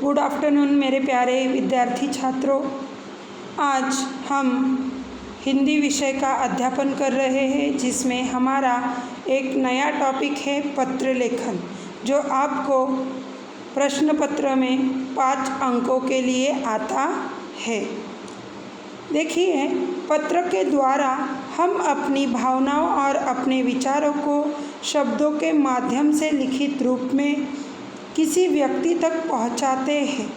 Good afternoon मेरे प्यारे विद्यार्थी छात्रों। आज हम हिंदी विषय का अध्यापन कर रहे हैं, जिसमें हमारा एक नया टॉपिक है पत्र लेखन, जो आपको प्रश्न पत्र में 5 अंकों के लिए आता है। देखिए, पत्र के द्वारा हम अपनी भावनाओं और अपने विचारों को शब्दों के माध्यम से लिखित रूप में किसी व्यक्ति तक पहुंचाते हैं।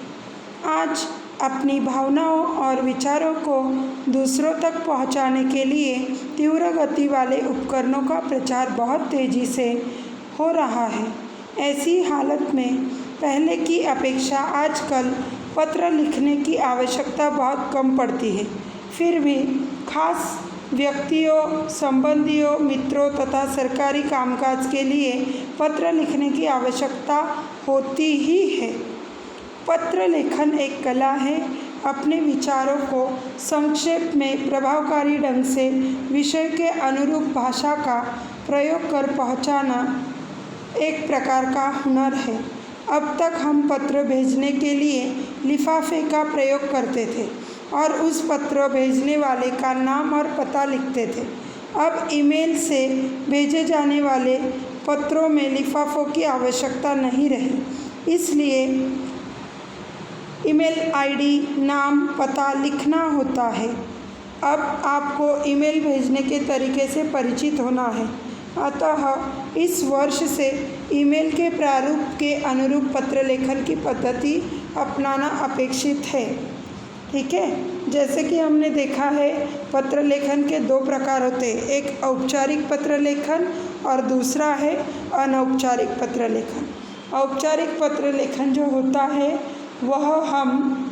आज अपनी भावनाओं और विचारों को दूसरों तक पहुंचाने के लिए तीव्र गति वाले उपकरणों का प्रचार बहुत तेज़ी से हो रहा है। ऐसी हालत में पहले की अपेक्षा आजकल पत्र लिखने की आवश्यकता बहुत कम पड़ती है। फिर भी खास व्यक्तियों, संबंधियों, मित्रों तथा सरकारी कामकाज के लिए पत्र लिखने की आवश्यकता होती ही है। पत्र लेखन एक कला है। अपने विचारों को संक्षेप में प्रभावकारी ढंग से विषय के अनुरूप भाषा का प्रयोग कर पहुंचाना एक प्रकार का हुनर है। अब तक हम पत्र भेजने के लिए लिफाफे का प्रयोग करते थे और उस पत्र भेजने वाले का नाम और पता लिखते थे। अब ईमेल से भेजे जाने वाले पत्रों में लिफाफों की आवश्यकता नहीं रही, इसलिए ईमेल आईडी, नाम, पता लिखना होता है। अब आपको ईमेल भेजने के तरीके से परिचित होना है, अतः इस वर्ष से ईमेल के प्रारूप के अनुरूप पत्र लेखन की पद्धति अपनाना अपेक्षित है। ठीक है, जैसे कि हमने देखा है, पत्र लेखन के 2 प्रकार होते हैं, एक औपचारिक पत्र लेखन और दूसरा है अनौपचारिक पत्र लेखन। औपचारिक पत्र लेखन जो होता है वह हम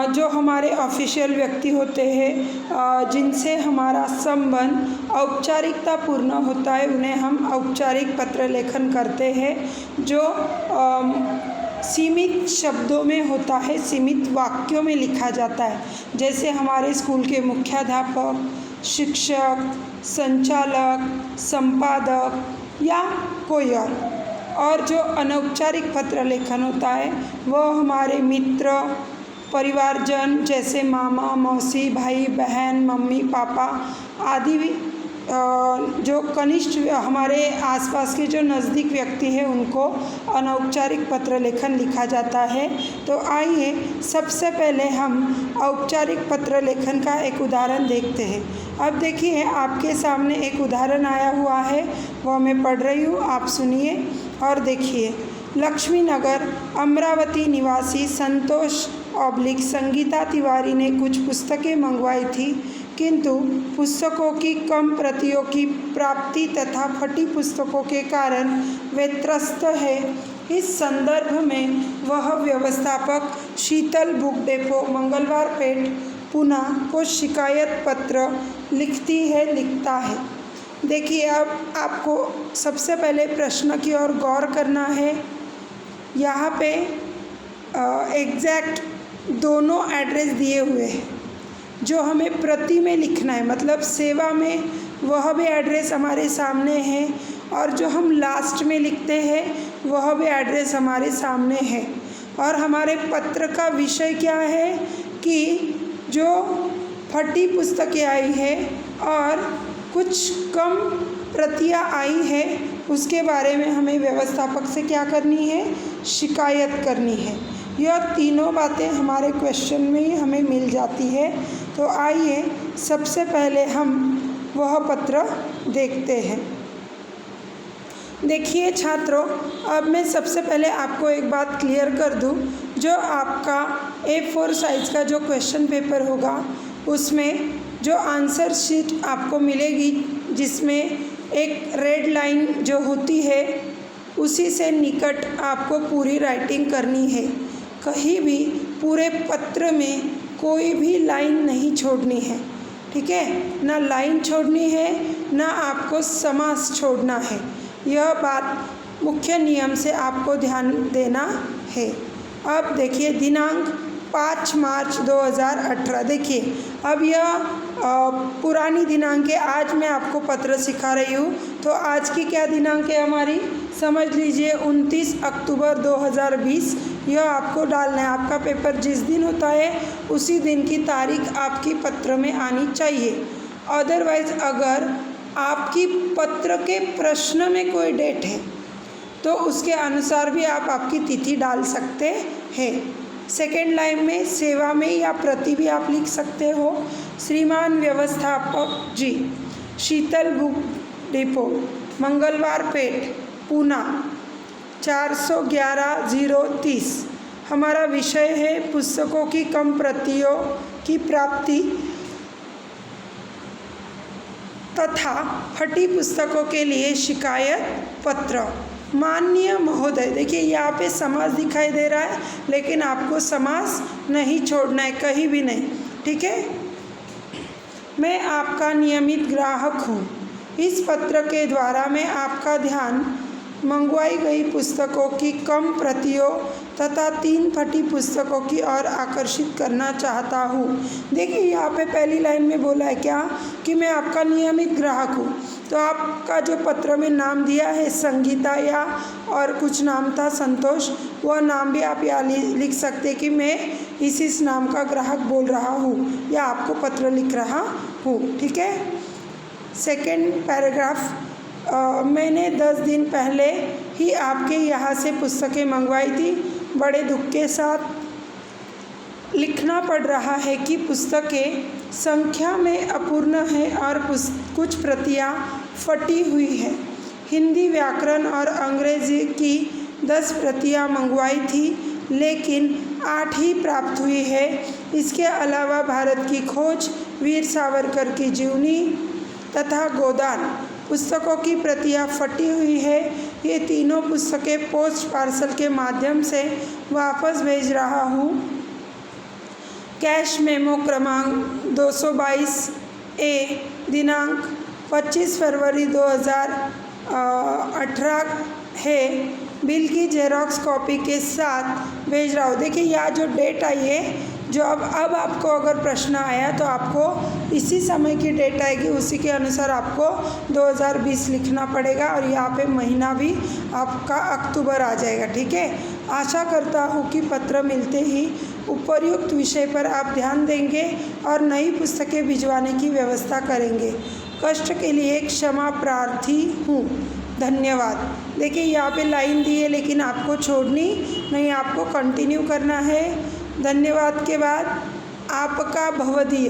जो हमारे ऑफिशियल व्यक्ति होते हैं, जिनसे हमारा संबंध औपचारिकता पूर्ण होता है, उन्हें हम औपचारिक पत्र लेखन करते हैं, जो सीमित शब्दों में होता है, सीमित वाक्यों में लिखा जाता है। जैसे हमारे स्कूल के मुख्याध्यापक, शिक्षक, संचालक, संपादक या कोई और जो अनौपचारिक पत्र लेखन होता है वह हमारे मित्र, परिवारजन जैसे मामा, मौसी, भाई, बहन, मम्मी, पापा आदि जो कनिष्ठ हमारे आसपास के जो नज़दीक व्यक्ति हैं उनको अनौपचारिक पत्र लेखन लिखा जाता है। तो आइए सबसे पहले हम औपचारिक पत्र लेखन का एक उदाहरण देखते हैं। अब देखिए, आपके सामने एक उदाहरण आया हुआ है, वह मैं पढ़ रही हूँ, आप सुनिए और देखिए। लक्ष्मी नगर अमरावती निवासी संतोष संगीता तिवारी ने कुछ पुस्तकें मंगवाई थी, किंतु पुस्तकों की कम प्रतियों की प्राप्ति तथा फटी पुस्तकों के कारण वे त्रस्त है। इस संदर्भ में वह व्यवस्थापक शीतल बुक डेपो, मंगलवार पेट, पुणे को शिकायत पत्र लिखता है। देखिए, अब आपको सबसे पहले प्रश्न की ओर गौर करना है। यहाँ पे एग्जैक्ट दोनों एड्रेस दिए हुए हैं। जो हमें प्रति में लिखना है, मतलब सेवा में, वह भी एड्रेस हमारे सामने है, और जो हम लास्ट में लिखते हैं वह भी एड्रेस हमारे सामने है। और हमारे पत्र का विषय क्या है कि जो फटी पुस्तकें आई है और कुछ कम प्रतियां आई है, उसके बारे में हमें व्यवस्थापक से क्या करनी है, शिकायत करनी है। यह तीनों बातें हमारे क्वेश्चन में ही हमें मिल जाती है। तो आइए सबसे पहले हम वह पत्र देखते हैं। देखिए छात्रों, अब मैं सबसे पहले आपको एक बात क्लियर कर दूं। जो आपका A4 साइज़ का जो क्वेश्चन पेपर होगा, उसमें जो आंसर शीट आपको मिलेगी, जिसमें एक रेड लाइन जो होती है, उसी से निकट आपको पूरी राइटिंग करनी है। कहीं भी पूरे पत्र में कोई भी लाइन नहीं छोड़नी है। ठीक है, ना लाइन छोड़नी है, ना आपको समास छोड़ना है। यह बात मुख्य नियम से आपको ध्यान देना है। अब देखिए, दिनांक 5 मार्च 2018। देखिए अब यह पुरानी दिनांक है, आज मैं आपको पत्र सिखा रही हूँ। तो आज की क्या दिनांक है हमारी, समझ लीजिए 29 अक्टूबर 2020। यह आपको डालना है। आपका पेपर जिस दिन होता है उसी दिन की तारीख आपकी पत्र में आनी चाहिए। अदरवाइज़ अगर आपकी पत्र के प्रश्न में कोई डेट है तो उसके अनुसार भी आप आपकी तिथि डाल सकते हैं। सेकेंड लाइन में सेवा में या प्रति भी आप लिख सकते हो। श्रीमान व्यवस्थापक जी, शीतल बुक डिपो, मंगलवार पेट, पूना 411-030। हमारा विषय है पुस्तकों की कम प्रतियों की प्राप्ति तथा फटी पुस्तकों के लिए शिकायत पत्र। माननीय महोदय, देखिए यहाँ पे समास दिखाई दे रहा है, लेकिन आपको समास नहीं छोड़ना है, कहीं भी नहीं, ठीक है। मैं आपका नियमित ग्राहक हूँ। इस पत्र के द्वारा मैं आपका ध्यान मंगवाई गई पुस्तकों की कम प्रतियों तथा 3 फटी पुस्तकों की ओर आकर्षित करना चाहता हूँ। देखिए यहाँ पे पहली लाइन में बोला है क्या कि मैं आपका नियमित ग्राहक हूँ। तो आपका जो पत्र में नाम दिया है संगीता या और कुछ नाम था संतोष, वह नाम भी आप यहाँ लिख सकते कि मैं इस नाम का ग्राहक बोल रहा हूँ या आपको पत्र लिख रहा हूँ, ठीक है। सेकेंड पैराग्राफ, मैंने 10 दिन पहले ही आपके यहाँ से पुस्तकें मंगवाई थी। बड़े दुख के साथ लिखना पड़ रहा है कि पुस्तकें संख्या में अपूर्ण है और कुछ प्रतियां फटी हुई है। हिंदी व्याकरण और अंग्रेजी की 10 प्रतियां मंगवाई थी, लेकिन 8 ही प्राप्त हुई है। इसके अलावा भारत की खोज, वीर सावरकर की जीवनी तथा गोदान पुस्तकों की प्रतियां फटी हुई है। ये तीनों पुस्तकें पोस्ट पार्सल के माध्यम से वापस भेज रहा हूँ। कैश मेमो क्रमांक 222 ए, दिनांक 25 फरवरी 2018 है। बिल की जेरॉक्स कॉपी के साथ भेज रहा हूँ। देखिए यहाँ जो डेट आई है, जो अब आपको अगर प्रश्न आया तो आपको इसी समय की डेट आएगी, उसी के अनुसार आपको 2020 लिखना पड़ेगा और यहाँ पे महीना भी आपका अक्टूबर आ जाएगा, ठीक है। आशा करता हूँ कि पत्र मिलते ही उपर्युक्त विषय पर आप ध्यान देंगे और नई पुस्तकें भिजवाने की व्यवस्था करेंगे। कष्ट के लिए क्षमा प्रार्थी हूँ, धन्यवाद। देखिए यहाँ पे लाइन दी है, लेकिन आपको छोड़नी नहीं, आपको कंटिन्यू करना है। धन्यवाद के बाद आपका भवदीय,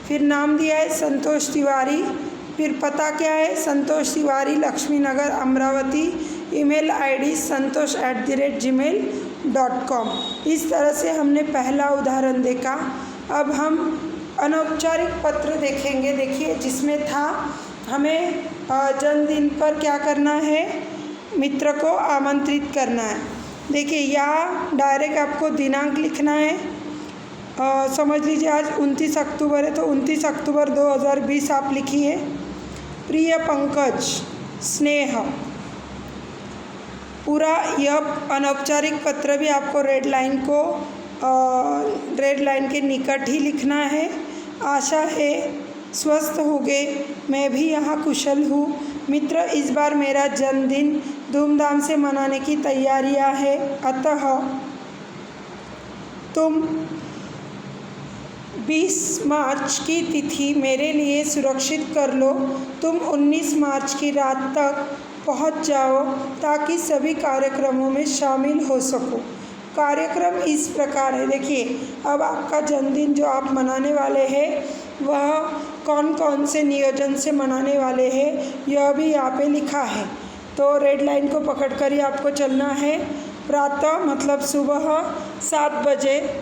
फिर नाम दिया है संतोष तिवारी, फिर पता क्या है Santosh Tiwari, Lakshmi Nagar, Amravati. Email ID santosh@gmail.com। इस तरह से हमने पहला उदाहरण देखा। अब हम अनौपचारिक पत्र देखेंगे। देखिए जिसमें था हमें जन्मदिन पर क्या करना है, मित्र को आमंत्रित करना है। देखिए यहाँ डायरेक्ट आपको दिनांक लिखना है। समझ लीजिए आज 29 अक्टूबर है, तो 29 अक्टूबर 2020 आप लिखिए। प्रिय पंकज, स्नेह, पूरा यह अनौपचारिक पत्र भी आपको रेड लाइन के निकट ही लिखना है। आशा है स्वस्थ होगे, मैं भी यहाँ कुशल हूँ। मित्र, इस बार मेरा जन्मदिन धूमधाम से मनाने की तैयारियां है, अतः तुम 20 मार्च की तिथि मेरे लिए सुरक्षित कर लो। तुम 19 मार्च की रात तक पहुंच जाओ ताकि सभी कार्यक्रमों में शामिल हो सको। कार्यक्रम इस प्रकार है। देखिए अब आपका जन्मदिन जो आप मनाने वाले हैं वह कौन कौन से नियोजन से मनाने वाले हैं, यह भी यहाँ पे लिखा है। तो रेड लाइन को पकड़कर ही आपको चलना है। प्रातः मतलब सुबह 7 बजे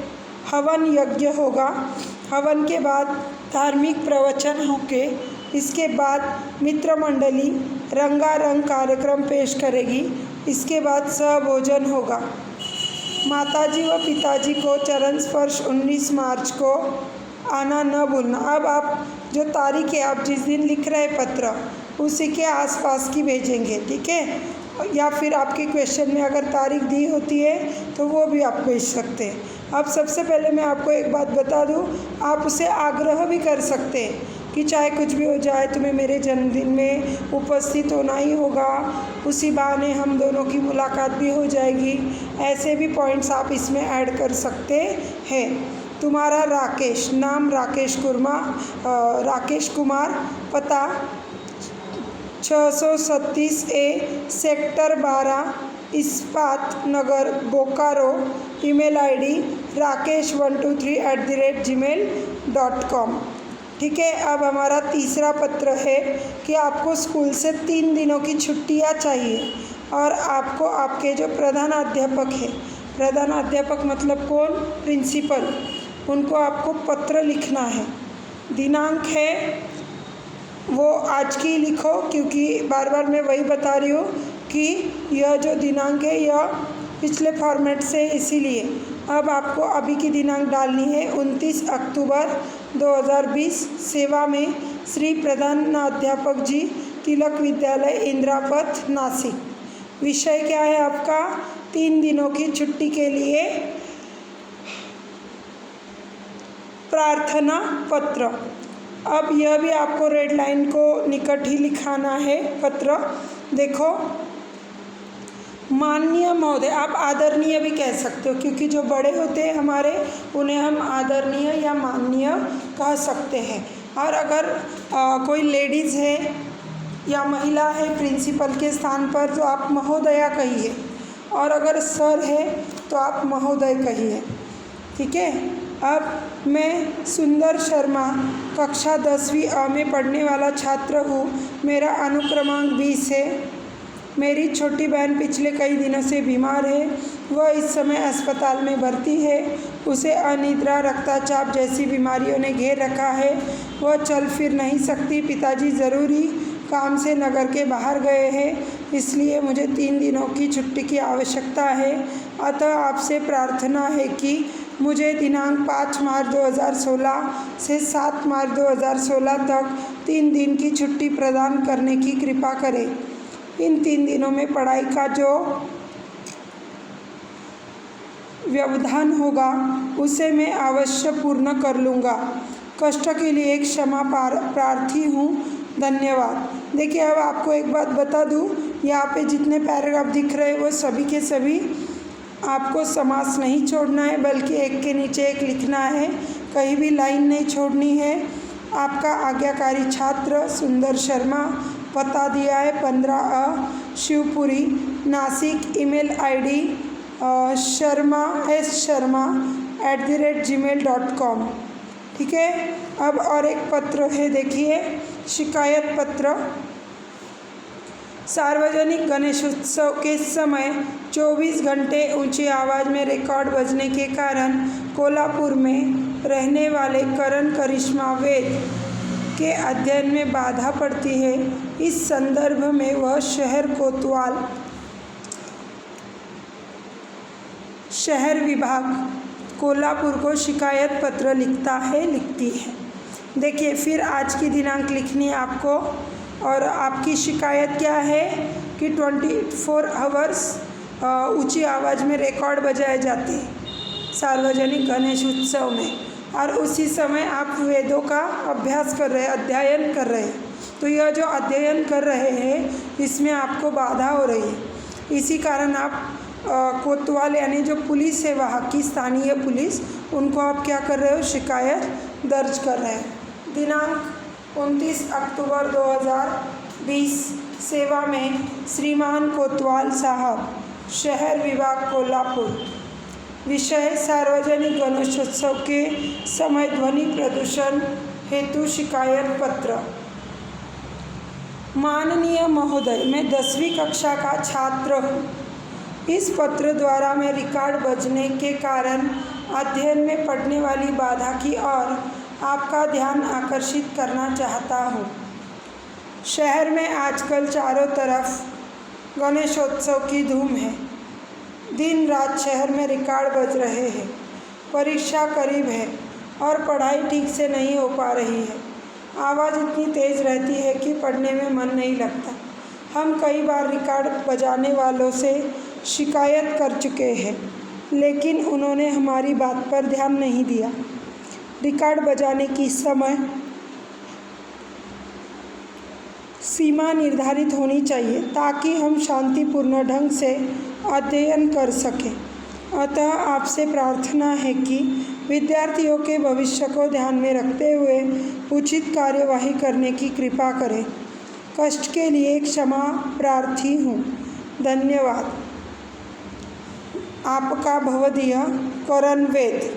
हवन यज्ञ होगा। हवन के बाद धार्मिक प्रवचन होंगे। इसके बाद मित्र मंडली रंगारंग कार्यक्रम पेश करेगी। इसके बाद सहभोजन होगा। माताजी व पिताजी को चरण स्पर्श 19 मार्च को आना न भूलना। अब आप जो तारीख है, आप जिस दिन लिख रहे पत्र, उसी के आसपास की भेजेंगे, ठीक है। या फिर आपके क्वेश्चन में अगर तारीख दी होती है तो वो भी आप भेज सकते हैं। अब सबसे पहले मैं आपको एक बात बता दूं, आप उसे आग्रह भी कर सकते हैं कि चाहे कुछ भी हो जाए तुम्हें मेरे जन्मदिन में उपस्थित होना ही होगा, उसी बहाने हम दोनों की मुलाकात भी हो जाएगी। ऐसे भी पॉइंट्स आप इसमें ऐड कर सकते हैं। तुम्हारा राकेश, नाम राकेश कुमार, पता 637A सेक्टर 12 इस्पात नगर बोकारो, ईमेल आईडी rakesh123@gmail.com। ठीक है। अब हमारा तीसरा पत्र है कि आपको स्कूल से 3 दिनों की छुट्टियां चाहिए और आपको आपके जो प्रधानाध्यापक है, प्रधानाध्यापक मतलब कौन, प्रिंसिपल, उनको आपको पत्र लिखना है। दिनांक है वो आज की लिखो, क्योंकि बार बार मैं वही बता रही हूँ कि यह जो दिनांक है यह पिछले फॉर्मेट से, इसीलिए अब आपको अभी की दिनांक डालनी है 29 अक्टूबर 2020। सेवा में श्री प्रधानाध्यापक जी, तिलक विद्यालय, इंदिरापथ, नासिक। विषय क्या है आपका, 3 दिनों की छुट्टी के लिए प्रार्थना पत्र। अब यह भी आपको रेड लाइन को निकट ही लिखाना है पत्र। देखो, माननीय महोदय, आप आदरणीय भी कह सकते हो, क्योंकि जो बड़े होते हैं हमारे उन्हें हम आदरणीय या माननीय कह सकते हैं। और अगर कोई लेडीज़ है या महिला है प्रिंसिपल के स्थान पर, तो आप महोदया कहिए, और अगर सर है तो आप महोदय कहिए। ठीक है। अब मैं सुंदर शर्मा, कक्षा 10वीं अ में पढ़ने वाला छात्र हूँ। मेरा अनुक्रमांक 20 है। मेरी छोटी बहन पिछले कई दिनों से बीमार है। वह इस समय अस्पताल में भर्ती है। उसे अनिद्रा, रक्तचाप जैसी बीमारियों ने घेर रखा है। वह चल फिर नहीं सकती। पिताजी ज़रूरी काम से नगर के बाहर गए हैं, इसलिए मुझे 3 दिनों की छुट्टी की आवश्यकता है। अतः आपसे प्रार्थना है कि मुझे दिनांक 5 मार्च 2016 से 7 मार्च 2016 तक 3 दिन की छुट्टी प्रदान करने की कृपा करें। इन 3 दिनों में पढ़ाई का जो व्यवधान होगा उसे मैं अवश्य पूर्ण कर लूँगा। कष्ट के लिए एक क्षमा प्रार्थी हूँ। धन्यवाद। देखिए, अब आपको एक बात बता दूँ, यहाँ पे जितने पैराग्राफ दिख रहे हैं वो सभी के सभी आपको समास नहीं छोड़ना है, बल्कि एक के नीचे एक लिखना है। कहीं भी लाइन नहीं छोड़नी है। आपका आज्ञाकारी छात्र सुंदर शर्मा, पता दिया है 15 Shivpuri, Nashik. Email ID sharma@gmail.com। ठीक है। अब और एक पत्र है, देखिए, शिकायत पत्र। सार्वजनिक गणेशोत्सव के समय 24 घंटे ऊंची आवाज़ में रिकॉर्ड बजने के कारण कोल्हापुर में रहने वाले करण करिश्मा वेद के अध्ययन में बाधा पड़ती है। इस संदर्भ में वह शहर कोतवाल शहर विभाग कोल्हापुर को शिकायत पत्र लिखती है। देखिए, फिर आज की दिनांक लिखनी है आपको, और आपकी शिकायत क्या है कि 24 आवर्स ऊंची आवाज़ में रिकॉर्ड बजाए जाते हैं सार्वजनिक गणेश उत्सव में, और उसी समय आप वेदों का अभ्यास कर रहे हैं, अध्ययन कर रहे हैं। तो यह जो अध्ययन कर रहे हैं इसमें आपको बाधा हो रही है। इसी कारण आप कोतवाल यानी जो पुलिस है वहाँ की स्थानीय पुलिस, उनको आप क्या कर रहे हो, शिकायत दर्ज कर रहे हैं। दिनांक 29 अक्टूबर 2020। सेवा में श्रीमान कोतवाल साहब, शहर विभाग कोल्हापुर। विषय सार्वजनिक गणेशोत्सव के समय ध्वनि प्रदूषण हेतु शिकायत पत्र। माननीय महोदय, मैं 10वीं कक्षा का छात्र हूँ। इस पत्र द्वारा मैं रिकॉर्ड बजने के कारण अध्ययन में पड़ने वाली बाधा की ओर आपका ध्यान आकर्षित करना चाहता हूँ। शहर में आजकल चारों तरफ गणेशोत्सव की धूम है। दिन रात शहर में रिकॉर्ड बज रहे हैं। परीक्षा करीब है और पढ़ाई ठीक से नहीं हो पा रही है। आवाज़ इतनी तेज़ रहती है कि पढ़ने में मन नहीं लगता। हम कई बार रिकॉर्ड बजाने वालों से शिकायत कर चुके हैं, लेकिन उन्होंने हमारी बात पर ध्यान नहीं दिया। रिकॉर्ड बजाने की समय सीमा निर्धारित होनी चाहिए ताकि हम शांतिपूर्ण ढंग से अध्ययन कर सकें। अतः आपसे प्रार्थना है कि विद्यार्थियों के भविष्य को ध्यान में रखते हुए उचित कार्यवाही करने की कृपा करें। कष्ट के लिए क्षमा प्रार्थी हूँ। धन्यवाद। आपका भवदीय करण वैद।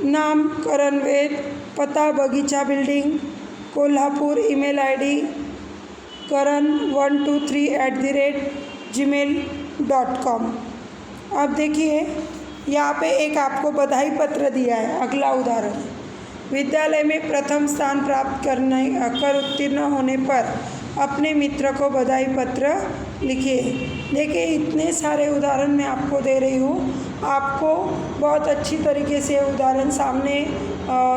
नाम करण वैद, पता बगीचा building, Kolhapur, email ID karan123@gmail.com। अब देखिए यहाँ पे एक आपको बधाई पत्र दिया है। अगला उदाहरण, विद्यालय में प्रथम स्थान प्राप्त कर उत्तीर्ण होने पर अपने मित्र को बधाई पत्र लिखिए। देखिए इतने सारे उदाहरण मैं आपको दे रही हूँ, आपको बहुत अच्छी तरीके से उदाहरण सामने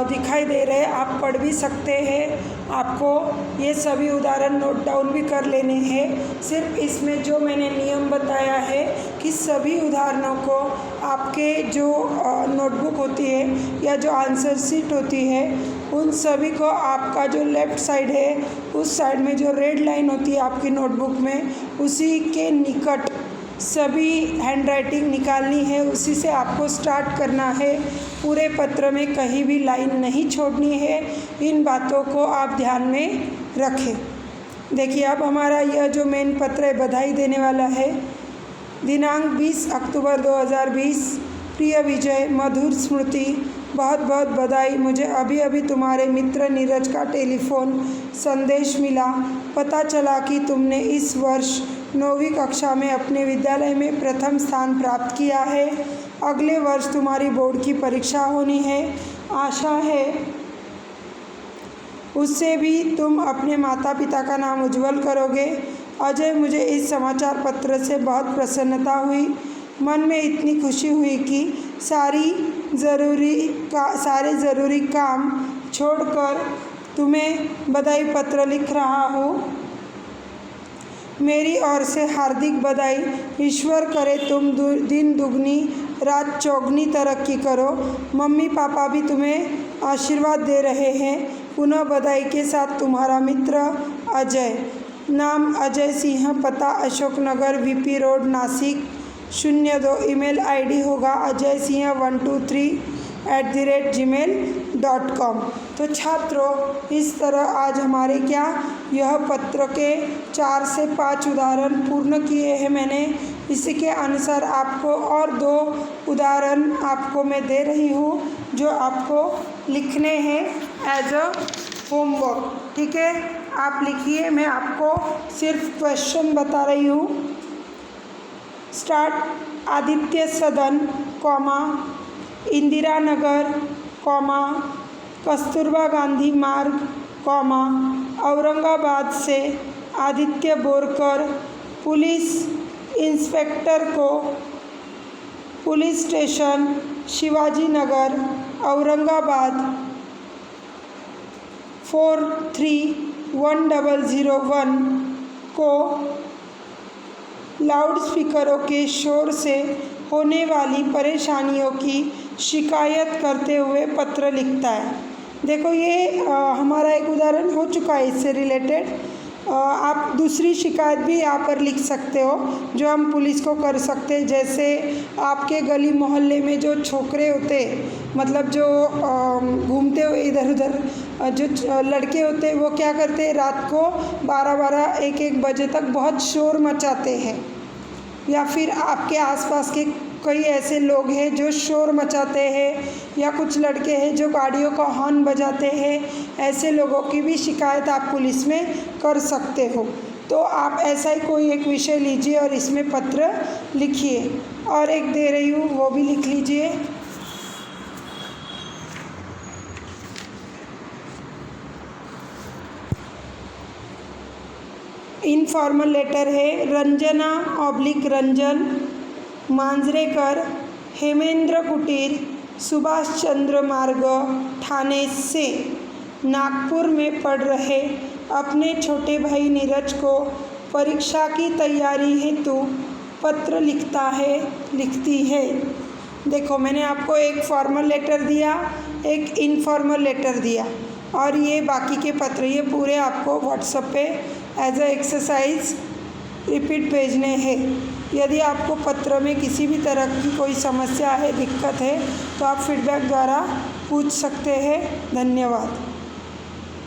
दिखाई दे रहे हैं, आप पढ़ भी सकते हैं। आपको ये सभी उदाहरण नोट डाउन भी कर लेने हैं। सिर्फ इसमें जो मैंने नियम बताया है कि सभी उदाहरणों को आपके जो नोटबुक होती है या जो आंसर शीट होती है उन सभी को आपका जो लेफ़्ट साइड है उस साइड में जो रेड लाइन होती है आपकी नोटबुक में उसी के निकट सभी हैंडराइटिंग निकालनी है, उसी से आपको स्टार्ट करना है। पूरे पत्र में कहीं भी लाइन नहीं छोड़नी है। इन बातों को आप ध्यान में रखें। देखिए अब हमारा यह जो मेन पत्र है बधाई देने वाला है। दिनांक 20 अक्टूबर 2020। प्रिय विजय, मधुर स्मृति, बहुत बहुत बधाई। मुझे अभी अभी तुम्हारे मित्र नीरज का टेलीफोन संदेश मिला। पता चला कि तुमने इस वर्ष 9वीं कक्षा में अपने विद्यालय में प्रथम स्थान प्राप्त किया है। अगले वर्ष तुम्हारी बोर्ड की परीक्षा होनी है। आशा है उससे भी तुम अपने माता पिता का नाम उज्जवल करोगे। अजय, मुझे इस समाचार पत्र से बहुत प्रसन्नता हुई। मन में इतनी खुशी हुई कि सारे ज़रूरी काम छोड़कर तुम्हें बधाई पत्र लिख रहा हूँ। मेरी ओर से हार्दिक बधाई। ईश्वर करे तुम दिन दुगनी रात चौगनी तरक्की करो। मम्मी पापा भी तुम्हें आशीर्वाद दे रहे हैं। पुनः बधाई के साथ तुम्हारा मित्र अजय। नाम अजय सिंह, पता Ashok Nagar, VP road, Nashik 02। Email ID होगा अजय सिंह 123@gmail.com। तो छात्रों इस तरह आज हमारे यह पत्र के 4 से 5 उदाहरण पूर्ण किए हैं मैंने। इसी के अनुसार आपको और 2 उदाहरण आपको मैं दे रही हूँ जो आपको लिखने हैं एज अ होमवर्क। ठीक है, आप लिखिए। मैं आपको सिर्फ क्वेश्चन बता रही हूँ। स्टार्ट। आदित्य सदन, इंदिरा नगर, कस्तूरबा गांधी मार्ग, औरंगाबाद से आदित्य बोरकर पुलिस इंस्पेक्टर को पुलिस स्टेशन शिवाजी नगर, औरंगाबाद 431001 को लाउडस्पीकरों के शोर से होने वाली परेशानियों की शिकायत करते हुए पत्र लिखता है। देखो ये हमारा एक उदाहरण हो चुका है इससे रिलेटेड। आप दूसरी शिकायत भी यहाँ पर लिख सकते हो जो हम पुलिस को कर सकते हैं। जैसे आपके गली मोहल्ले में जो छोकरे होते, मतलब जो घूमते हुए इधर उधर जो लड़के होते हैं वो क्या करते हैं, रात को 12-12, 1-1 बजे तक बहुत शोर मचाते हैं। या फिर आपके आसपास के कई ऐसे लोग हैं जो शोर मचाते हैं, या कुछ लड़के हैं जो गाड़ियों का हॉर्न बजाते हैं। ऐसे लोगों की भी शिकायत आप पुलिस में कर सकते हो। तो आप ऐसा ही कोई एक विषय लीजिए और इसमें पत्र लिखिए। और एक दे रही हूँ वो भी लिख लीजिए। इनफॉर्मल लेटर है। रंजन मांजरेकर, हेमेंद्र कुटीर, सुभाष चंद्र मार्ग, ठाणे से नागपुर में पढ़ रहे अपने छोटे भाई नीरज को परीक्षा की तैयारी हेतु पत्र लिखता है, लिखती है। देखो मैंने आपको एक फॉर्मल लेटर दिया, एक इनफॉर्मल लेटर दिया और ये बाकी के पत्र ये पूरे आपको व्हाट्सएप पे एज अ एक्सरसाइज रिपीट भेजने हैं। यदि आपको पत्र में किसी भी तरह की कोई समस्या है, दिक्कत है तो आप फीडबैक द्वारा पूछ सकते हैं। धन्यवाद।